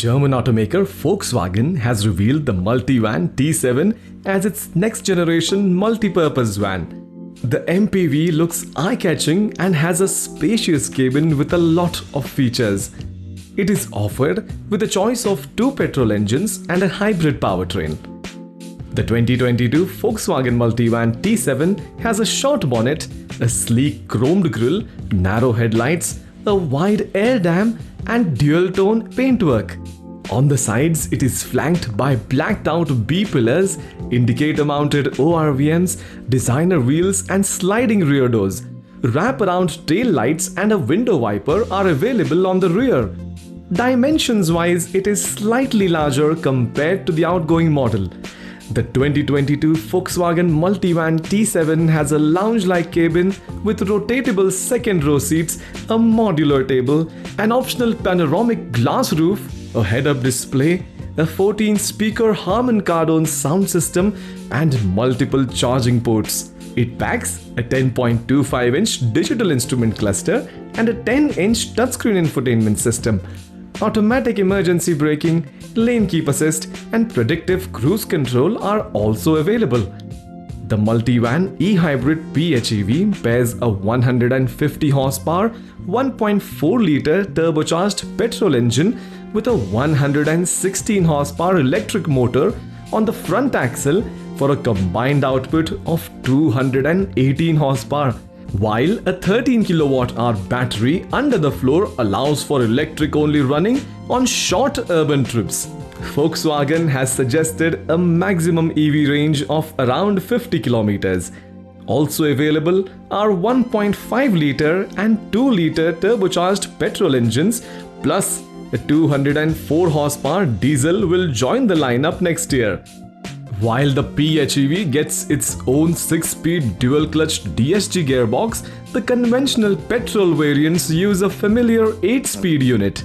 German automaker Volkswagen has revealed the Multivan T7 as its next-generation multi-purpose van. The MPV looks eye-catching and has a spacious cabin with a lot of features. It is offered with a choice of 2 petrol engines and a hybrid powertrain. The 2022 Volkswagen Multivan T7 has a short bonnet, a sleek chromed grille, narrow headlights, a wide air dam and dual-tone paintwork. On the sides, it is flanked by blacked-out B-pillars, indicator-mounted ORVMs, designer wheels and sliding rear doors. Wrap-around tail lights and a window wiper are available on the rear. Dimensions-wise, it is slightly larger compared to the outgoing model. The 2022 Volkswagen Multivan T7 has a lounge-like cabin with rotatable second-row seats, a modular table, an optional panoramic glass roof, a head-up display, a 14-speaker Harman Kardon sound system, and multiple charging ports. It packs a 10.25-inch digital instrument cluster and a 10-inch touchscreen infotainment system. Automatic emergency braking, lane keep assist, and predictive cruise control are also available. The Multivan e-hybrid PHEV pairs a 150 horsepower, 1.4-liter turbocharged petrol engine with a 116 horsepower electric motor on the front axle for a combined output of 218 horsepower. While a 13 kWh battery under the floor allows for electric-only running on short urban trips. Volkswagen has suggested a maximum EV range of around 50 km. Also available are 1.5-liter and 2-liter turbocharged petrol engines, plus a 204 horsepower diesel will join the lineup next year. While the PHEV gets its own 6-speed dual-clutch DSG gearbox, the conventional petrol variants use a familiar 8-speed unit.